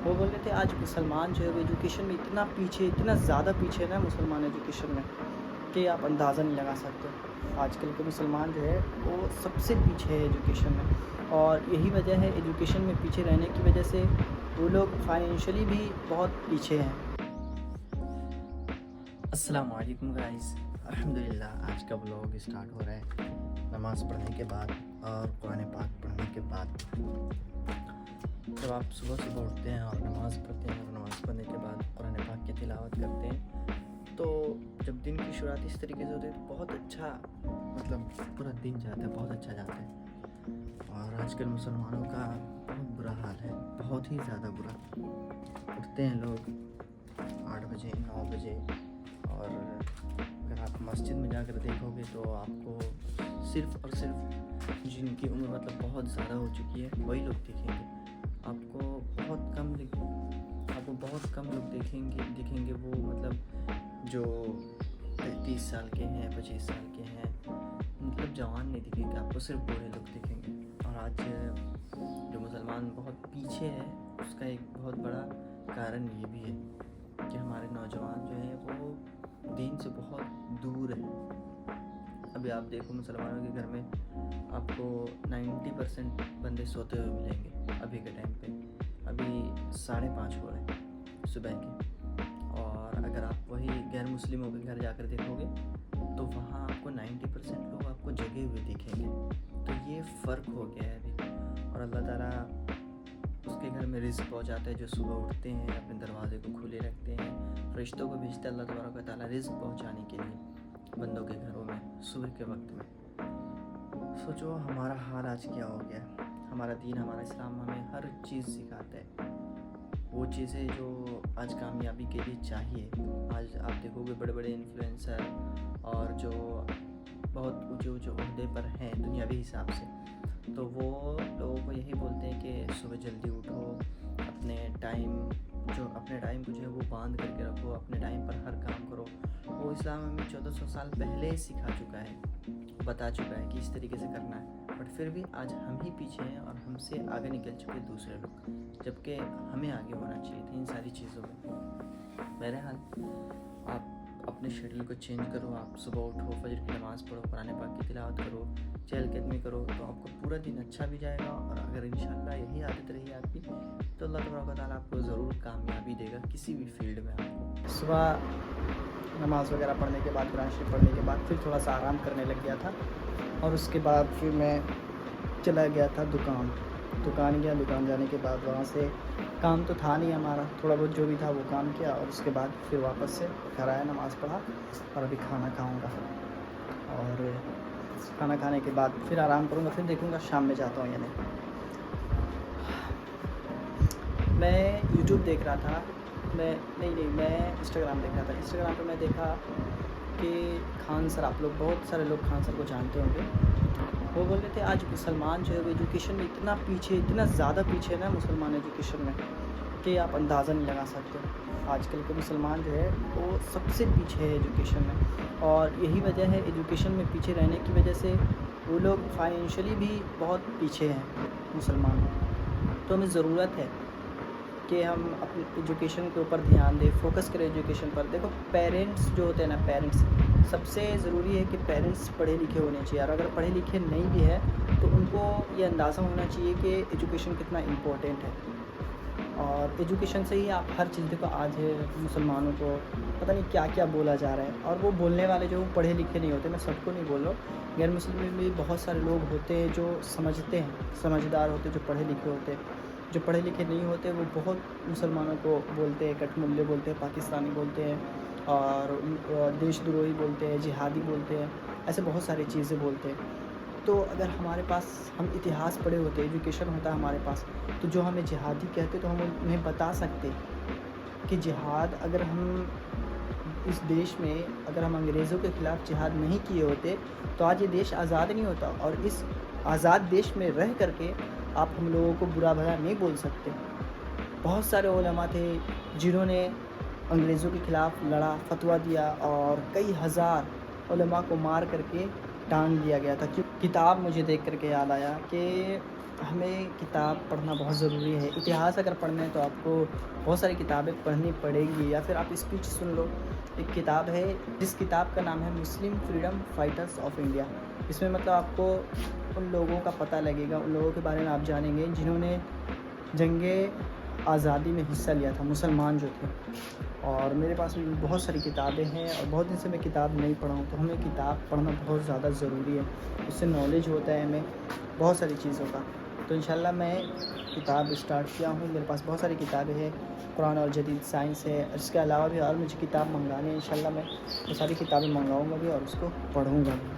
وہ بول رہے تھے آج مسلمان جو ہے وہ ایجوکیشن میں اتنا پیچھے، اتنا زیادہ پیچھے ہے نا مسلمان ایجوکیشن میں، کہ آپ اندازہ نہیں لگا سکتے۔ آج کل کے مسلمان جو ہے وہ سب سے پیچھے ہے ایجوکیشن میں، اور یہی وجہ ہے ایجوکیشن میں پیچھے رہنے کی وجہ سے وہ لوگ فائنینشلی بھی بہت پیچھے ہیں۔ السلام علیکم گائز، الحمدللہ آج کا بلاگ اسٹارٹ ہو رہا ہے نماز پڑھنے کے بعد اور قرآن پاک پڑھنے کے بعد۔ جب آپ صبح اٹھتے ہیں اور نماز پڑھتے ہیں اور نماز پڑھنے کے بعد قرآن پاک کی تلاوت کرتے ہیں تو جب دن کی شروعات اس طریقے سے ہوتی ہے تو بہت اچھا، پورا دن جاتا ہے، بہت اچھا جاتا ہے۔ اور آج کل مسلمانوں کا بہت برا حال ہے، بہت ہی زیادہ برا۔ اٹھتے ہیں لوگ 8 بجے 9 بجے، اور اگر آپ مسجد میں جا کر دیکھو گے تو آپ کو صرف اور صرف جن کی عمر بہت زیادہ ہو چکی ہے وہی لوگ دیکھیں گے۔ آپ کو بہت کم لوگ دیکھیں گے وہ جو 30 سال کے ہیں، 25 سال کے ہیں، جوان نہیں دکھیں گے، آپ کو صرف بوڑھے لوگ دکھیں گے۔ اور آج جو مسلمان بہت پیچھے ہے اس کا ایک بہت بڑا کارن یہ بھی ہے کہ ہمارے نوجوان جو ہیں وہ دین سے بہت دور ہے۔ ابھی آپ دیکھو مسلمانوں کے گھر میں آپ کو 90% بندے سوتے ہوئے ملیں گے ابھی کے ٹائم پہ۔ ابھی 5:30 ہو رہے ہیں صبح کے، اور اگر آپ وہی غیر مسلموں کے گھر جا کر دیکھو گے تو وہاں آپ کو 90% لوگ آپ کو جگے ہوئے دکھیں گے۔ تو یہ فرق ہو گیا ہے ابھی، اور اللہ تعالیٰ اس کے گھر میں رزق پہنچاتا ہے جو صبح اٹھتے ہیں، اپنے دروازے کو کھلے رکھتے ہیں، فرشتوں کو بھیجتا ہے اللہ تبارک و تعالیٰ رزق پہنچانے کے لیے بندوں کے گھروں میں صبح کے وقت میں۔ سوچو ہمارا حال آج کیا ہو گیا ہے۔ ہمارا دین، ہمارا اسلام ہمیں ہر چیز سکھاتا ہے، وہ چیزیں جو آج کامیابی کے لیے چاہیے۔ آج آپ دیکھو گے بڑے بڑے انفلوئنسر اور جو بہت اونچے عہدے پر ہیں دنیاوی حساب سے، تو وہ لوگوں کو یہی بولتے ہیں کہ صبح جلدی اٹھو، اپنے ٹائم کو جو ہے وہ باندھ کر کے رکھو، اپنے ٹائم پر ہر کام کرو۔ وہ اسلام ہمیں 1400 سال پہلے سکھا چکا ہے، بتا چکا ہے کہ اس طریقے سے کرنا ہے، بٹ پھر بھی آج ہم ہی پیچھے ہیں اور ہم سے آگے نکل چکے دوسرے لوگ، جبکہ ہمیں آگے ہونا چاہیے تھا ان ساری چیزوں میں۔ بہرحال آپ اپنے شیڈول کو چینج کرو، آپ صبح اٹھو، فجر کی نماز پڑھو، قرآن پاک کی تلاوت کرو، چہل قدمی کرو، تو آپ کو پورا دن اچھا بھی جائے گا۔ اور اگر انشاءاللہ یہی عادت رہی آپ کی تو اللہ تبارک و تعالیٰ آپ کو ضرور کامیابی دے گا کسی بھی فیلڈ میں۔ آپ کو صبح نماز وغیرہ پڑھنے کے بعد، قرآن شریف پڑھنے کے بعد پھر تھوڑا سا آرام کرنے لگ گیا تھا، اور اس کے بعد پھر میں چلا گیا تھا دکان گیا۔ دکان جانے کے بعد وہاں سے کام تو تھا نہیں ہمارا، تھوڑا بہت جو بھی تھا وہ کام کیا، اور اس کے بعد پھر واپس سے گھر آیا، نماز پڑھا، اور ابھی کھانا کھاؤں گا، اور کھانا کھانے کے بعد پھر آرام کروں گا، پھر دیکھوں گا شام میں جاتا ہوں یا نہیں۔ میں یوٹیوب دیکھ رہا تھا، میں انسٹاگرام دیکھ رہا تھا۔ انسٹاگرام پہ میں دیکھا کہ خان سر، آپ لوگ بہت سارے لوگ خان سر کو جانتے ہوں گے، وہ بول رہے تھے آج مسلمان جو ہے وہ ایجوکیشن میں اتنا پیچھے، اتنا زیادہ پیچھے ہے نا مسلمان ایجوکیشن میں، کہ آپ اندازہ نہیں لگا سکتے۔ آج کل کے مسلمان جو ہے وہ سب سے پیچھے ہے ایجوکیشن میں، اور یہی وجہ ہے ایجوکیشن میں پیچھے رہنے کی وجہ سے وہ لوگ فائنینشلی بھی بہت پیچھے ہیں مسلمان۔ تو ہمیں ضرورت ہے کہ ہم اپنی ایجوکیشن کے اوپر دھیان دیں، فوکس کریں ایجوکیشن پر۔ دیکھو پیرنٹس جو ہوتے ہیں نا، پیرنٹس سب سے ضروری ہے کہ پیرنٹس پڑھے لکھے ہونے چاہیے، اور اگر پڑھے لکھے نہیں بھی ہے تو ان کو یہ اندازہ ہونا چاہیے کہ ایجوکیشن کتنا امپورٹنٹ ہے، اور ایجوکیشن سے ہی آپ ہر چیز دیکھو۔ آج مسلمانوں کو پتہ نہیں کیا کیا بولا جا رہا ہے، اور وہ بولنے والے جو پڑھے لکھے نہیں ہوتے، میں سب کو نہیں بول رہا ہوں، غیر مسلم میں بھی بہت سارے لوگ ہوتے ہیں جو سمجھتے ہیں، سمجھدار ہوتے، جو پڑھے لکھے ہوتے ہیں۔ جو پڑھے لکھے نہیں ہوتے وہ بہت مسلمانوں کو بولتے ہیں، کٹ ملے بولتے ہیں، پاکستانی بولتے ہیں، اور دیش دروہی بولتے ہیں، جہادی بولتے ہیں، ایسے بہت ساری چیزیں بولتے ہیں۔ تو اگر ہمارے پاس ہم اتہاس پڑھے ہوتے، ایجوکیشن ہوتا ہمارے پاس، تو جو ہمیں جہادی کہتے تو ہم انہیں بتا سکتے کہ جہاد، اگر ہم اس دیش میں اگر ہم انگریزوں کے خلاف جہاد نہیں کیے ہوتے تو آج یہ دیش آزاد نہیں ہوتا، اور اس آزاد دیش میں رہ کر کے آپ ہم لوگوں کو برا بھلا نہیں بول سکتے۔ بہت سارے علماء تھے جنہوں نے انگریزوں کے خلاف لڑا، فتویٰ دیا، اور کئی ہزار علماء کو مار کر کے ٹانگ دیا گیا تھا۔ کتاب مجھے دیکھ کر کے یاد آیا کہ ہمیں کتاب پڑھنا بہت ضروری ہے. اتہاس اگر پڑھنا ہے تو آپ کو بہت ساری کتابیں پڑھنی پڑے گی, یا پھر آپ اسپیچ سن لو. ایک کتاب ہے جس کتاب کا نام ہے مسلم فریڈم فائٹرز آف انڈیا. اس میں مطلب آپ کو ان لوگوں کا پتہ لگے گا, ان لوگوں کے بارے میں آپ جانیں گے جنہوں نے جنگ آزادی میں حصہ لیا تھا, مسلمان جو تھے. اور میرے پاس بھی بہت ساری کتابیں ہیں, اور بہت دن سے میں کتاب نہیں پڑھا ہوں, تو ہمیں کتاب پڑھنا بہت زیادہ ضروری ہے. اس سے نالج ہوتا ہے ہمیں بہت ساری چیزوں کا. تو انشاءاللہ میں کتاب اسٹارٹ کیا ہوں. میرے پاس بہت ساری کتابیں ہیں, قرآن اور جدید سائنس ہے. اس کے علاوہ بھی اور مجھے کتاب منگانی ہے. انشاءاللہ میں وہ ساری کتابیں منگاؤں گا بھی اور اس کو پڑھوں گا بھی.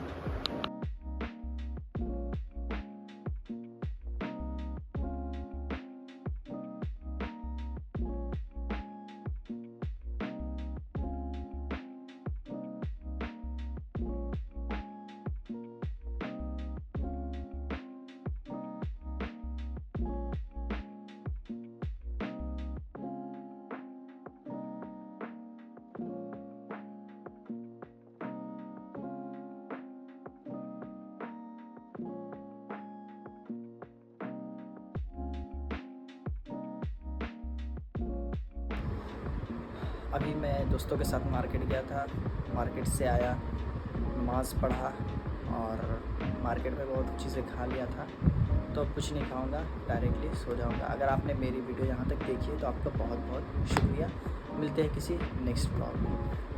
ابھی میں دوستوں کے ساتھ مارکیٹ گیا تھا, مارکیٹ سے آیا, نماز پڑھا اور مارکیٹ میں بہت چیزیں کھا لیا تھا. تو اب کچھ نہیں کھاؤں گا, ڈائریکٹلی سو جاؤں گا. اگر آپ نے میری ویڈیو یہاں تک دیکھی ہے تو آپ کا بہت بہت شکریہ. ملتے ہیں کسی نیکسٹ بلاگ میں.